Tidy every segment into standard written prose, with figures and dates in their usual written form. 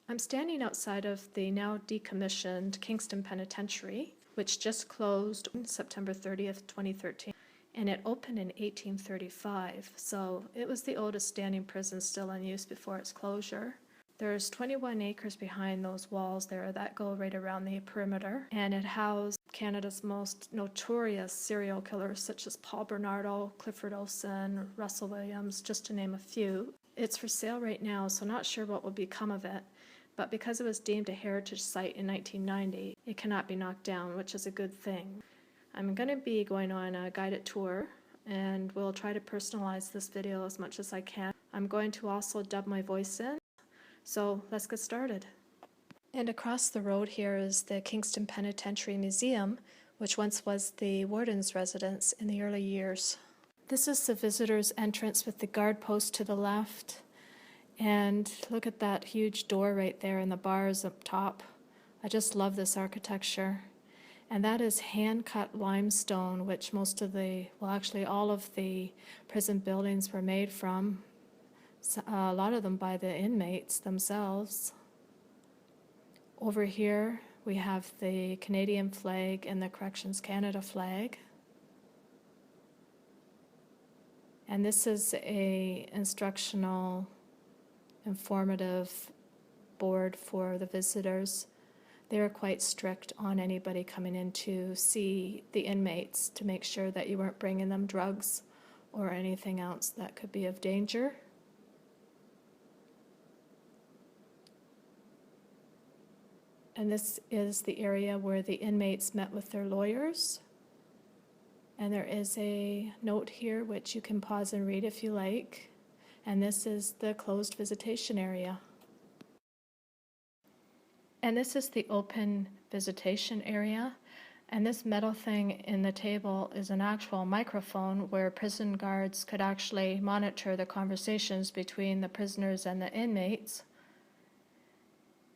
I'm standing outside of the now decommissioned Kingston Penitentiary, which just closed September 30th, 2013, and it opened in 1835, so it was the oldest standing prison still in use before its closure. There's 21 acres behind those walls there that go right around the perimeter, and it housed Canada's most notorious serial killers such as Bernardo, Clifford, Olson, Russell Williams, just to name a few. It's for sale right now, so not sure what will become of it, but because it was deemed a heritage site in 1990, it cannot be knocked down, which is a good thing. I'm going to be going on a guided tour, and we'll try to personalize this video as much as I can. I'm going to also dub my voice in. So let's get started. And across the road here is the Kingston Penitentiary Museum, which once was the warden's residence in the early years. This is the visitor's entrance with the guard post to the left. And look at that huge door right there and the bars up top. I just love this architecture. And that is hand-cut limestone, which most of the, well actually all of the prison buildings were made from. A lot of them by the inmates themselves. Over here we have the Canadian flag and the Corrections Canada flag. And this is a instructional, informative board for the visitors. They're quite strict on anybody coming in to see the inmates to make sure that you weren't bringing them drugs or anything else that could be of danger. And this is the area where the inmates met with their lawyers. And there is a note here which you can pause and read if you like. And this is the closed visitation area. And this is the open visitation area. And this metal thing in the table is an actual microphone where prison guards could actually monitor the conversations between the prisoners and the inmates.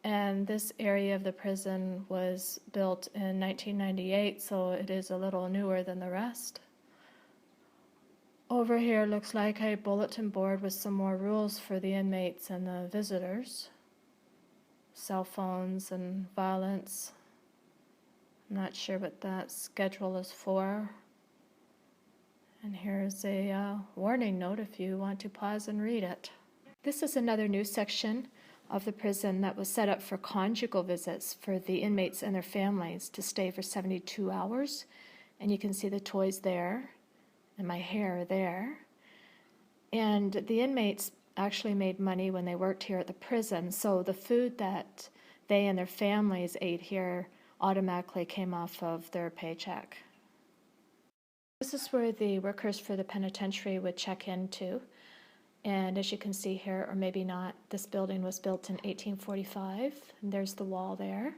And this area of the prison was built in 1998, so it is a little newer than the rest. Over here looks like a bulletin board with some more rules for the inmates and the visitors. Cell phones and violence. I'm not sure what that schedule is for. And here's a warning note if you want to pause and read it. This is another new section of the prison that was set up for conjugal visits for the inmates and their families to stay for 72 hours. And you can see the toys there and my hair there. And the inmates actually made money when they worked here at the prison, so the food that they and their families ate here automatically came off of their paycheck. This is where the workers for the penitentiary would check into. And as you can see here, or maybe not, this building was built in 1845, and there's the wall there.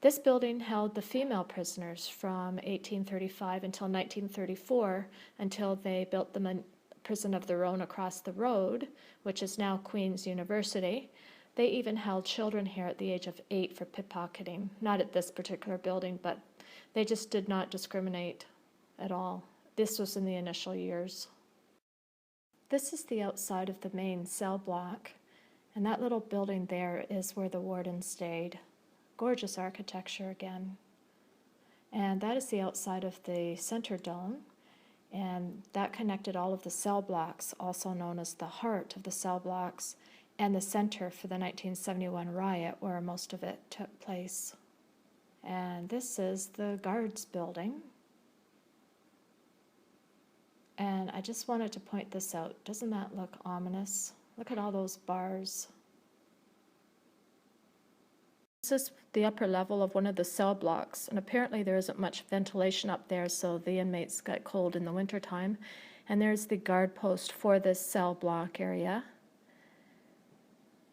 This building held the female prisoners from 1835 until 1934, until they built them a prison of their own across the road, which is now Queen's University. They even held children here at the age of 8 for pickpocketing. Not at this particular building, but they just did not discriminate at all. This was in the initial years. This is the outside of the main cell block, and that little building there is where the warden stayed. Gorgeous architecture again. And that is the outside of the center dome, and that connected all of the cell blocks, also known as the heart of the cell blocks, and the center for the 1971 riot where most of it took place. And this is the guards building. And I just wanted to point this out. Doesn't that look ominous? Look at all those bars. This is the upper level of one of the cell blocks, and apparently there isn't much ventilation up there, so the inmates got cold in the wintertime. And there's the guard post for this cell block area.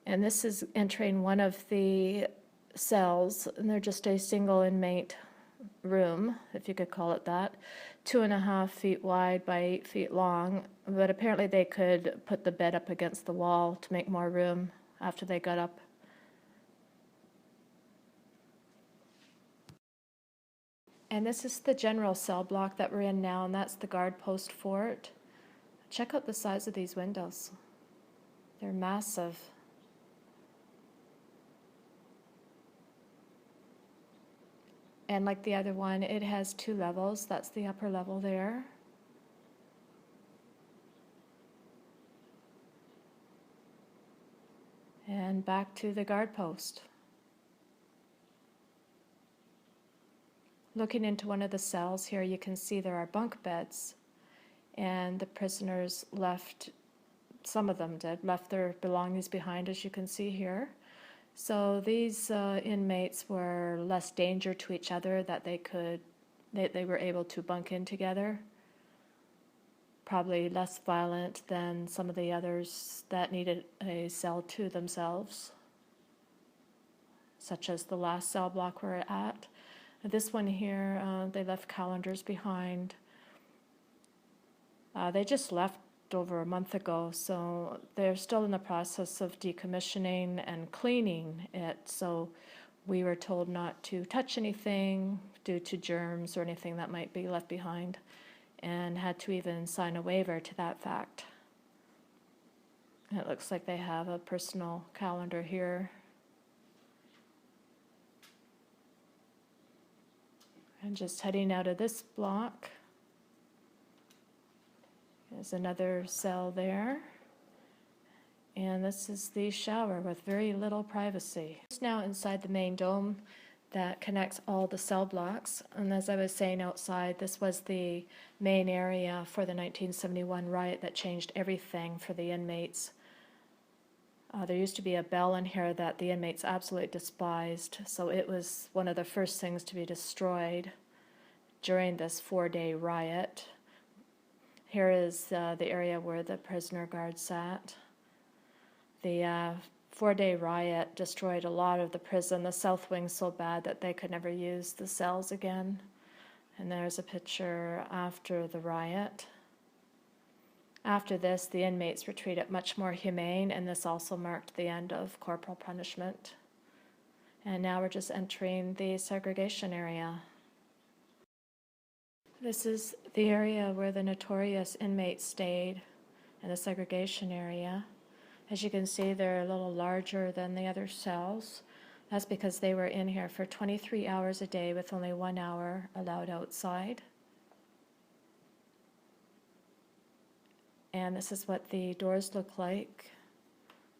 And this is entering one of the cells, and they're just a single inmate room, if you could call it that, 2.5 feet wide by 8 feet long, but apparently they could put the bed up against the wall to make more room after they got up. And this is the general cell block that we're in now, and that's the guard post for it. Check out the size of these windows. They're massive. And like the other one, it has 2 levels. That's the upper level there. And back to the guard post. Looking into one of the cells here, you can see there are bunk beds, and the prisoners left, some of them did, left their belongings behind, as you can see here. So these inmates were less danger to each other, that they were able to bunk in together. Probably less violent than some of the others that needed a cell to themselves, such as the last cell block we're at. This one here, they left calendars behind. They just left over a month ago, so they're still in the process of decommissioning and cleaning it. So we were told not to touch anything due to germs or anything that might be left behind, and had to even sign a waiver to that fact. It looks like they have a personal calendar here. And just heading out of this block, there's another cell there. And this is the shower with very little privacy. It's now inside the main dome that connects all the cell blocks. And as I was saying outside, this was the main area for the 1971 riot that changed everything for the inmates. There used to be a bell in here that the inmates absolutely despised, so it was one of the first things to be destroyed during this 4-day riot. Here is the area where the prisoner guard sat. The 4-day riot destroyed a lot of the prison, the south wing so bad that they could never use the cells again. And there's a picture after the riot. After this, the inmates were treated much more humane, and this also marked the end of corporal punishment. And now we're just entering the segregation area. This is the area where the notorious inmates stayed, in the segregation area. As you can see, they're a little larger than the other cells. That's because they were in here for 23 hours a day with only 1 hour allowed outside. And this is what the doors look like,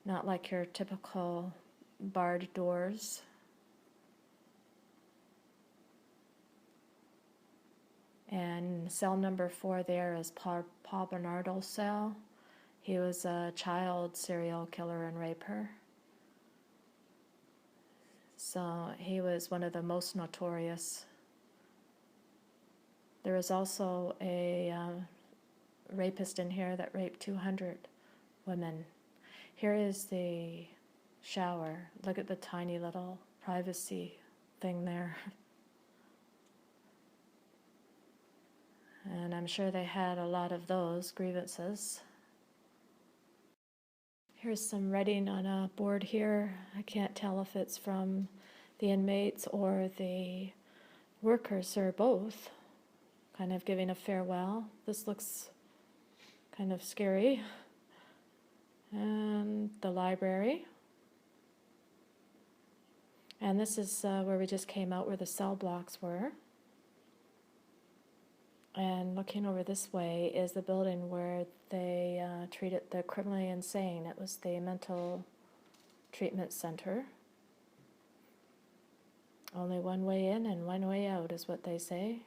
not like your typical barred doors. And cell number 4 there is Paul Bernardo's cell. He was a child serial killer and raper. So he was one of the most notorious. There was also a rapist in here that raped 200 women. Here is the shower. Look at the tiny little privacy thing there. And I'm sure they had a lot of those grievances. Here's some writing on a board here. I can't tell if it's from the inmates or the workers or both, kind of giving a farewell. This looks kind of scary. And the library. And this is where we just came out, where the cell blocks were. And looking over this way is the building where they treated the criminally insane. It was the mental treatment center. Only one way in and one way out is what they say.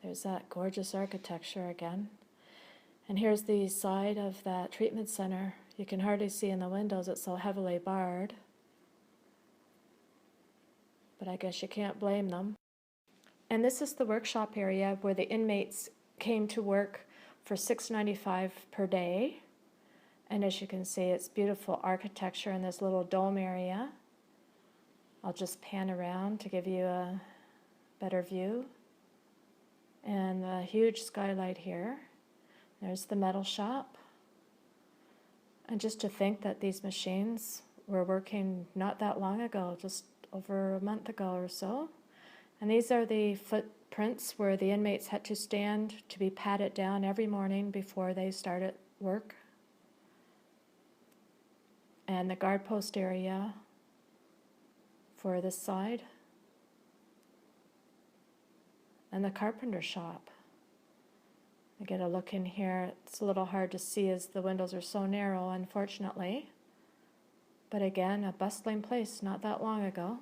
There's that gorgeous architecture again. And here's the side of that treatment center. You can hardly see in the windows, it's so heavily barred. But I guess you can't blame them. And this is the workshop area where the inmates came to work for $6.95 per day. And as you can see, it's beautiful architecture in this little dome area. I'll just pan around to give you a better view. And the huge skylight here. There's the metal shop. And just to think that these machines were working not that long ago, just over a month ago or so. And these are the footprints where the inmates had to stand to be patted down every morning before they started work. And the guard post area for this side. And the carpenter shop. I get a look in here. It's a little hard to see as the windows are so narrow, unfortunately. But again, a bustling place not that long ago.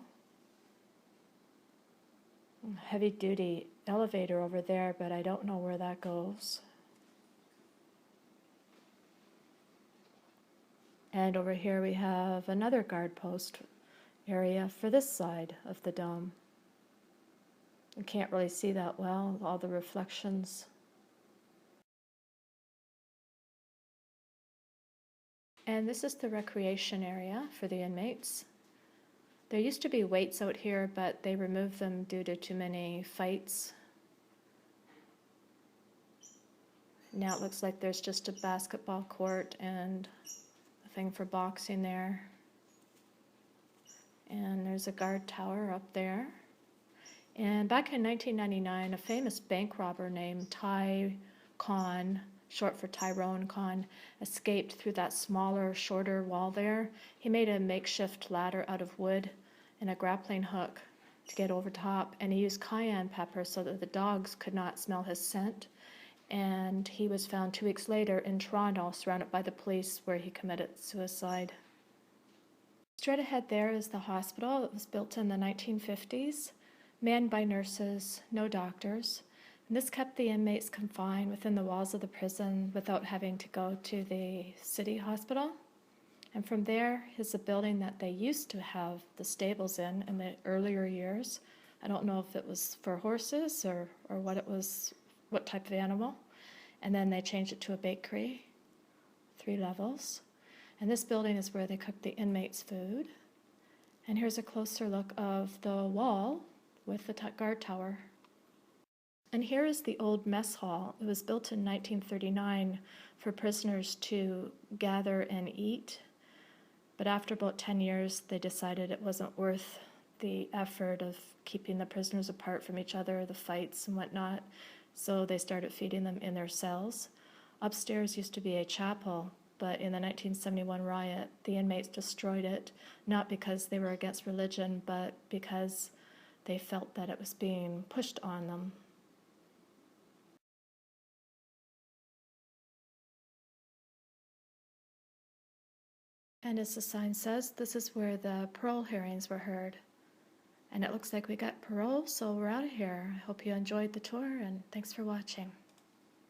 Heavy-duty elevator over there, but I don't know where that goes. And over here we have another guard post area for this side of the dome. You can't really see that well, all the reflections. And this is the recreation area for the inmates. There used to be weights out here, but they removed them due to too many fights. Now it looks like there's just a basketball court and a thing for boxing there. And there's a guard tower up there. And back in 1999, a famous bank robber named Tyrone Conn, short for Tyrone Conn, escaped through that smaller, shorter wall there. He made a makeshift ladder out of wood and a grappling hook to get over top, and he used cayenne pepper so that the dogs could not smell his scent. And he was found 2 weeks later in Toronto, surrounded by the police, where he committed suicide. Straight ahead there is the hospital. It was built in the 1950s, manned by nurses, no doctors. And this kept the inmates confined within the walls of the prison without having to go to the city hospital. And from there is a building that they used to have the stables in the earlier years. I don't know if it was for horses or what it was, what type of animal. And then they changed it to a bakery, 3 levels. And this building is where they cooked the inmates' food. And here's a closer look of the wall with the guard tower. And here is the old mess hall. It was built in 1939 for prisoners to gather and eat. But after about 10 years, they decided it wasn't worth the effort of keeping the prisoners apart from each other, the fights and whatnot. So they started feeding them in their cells. Upstairs used to be a chapel, but in the 1971 riot, the inmates destroyed it, not because they were against religion, but because they felt that it was being pushed on them. And as the sign says, this is where the parole hearings were heard. And it looks like we got parole, so we're out of here. I hope you enjoyed the tour, and thanks for watching.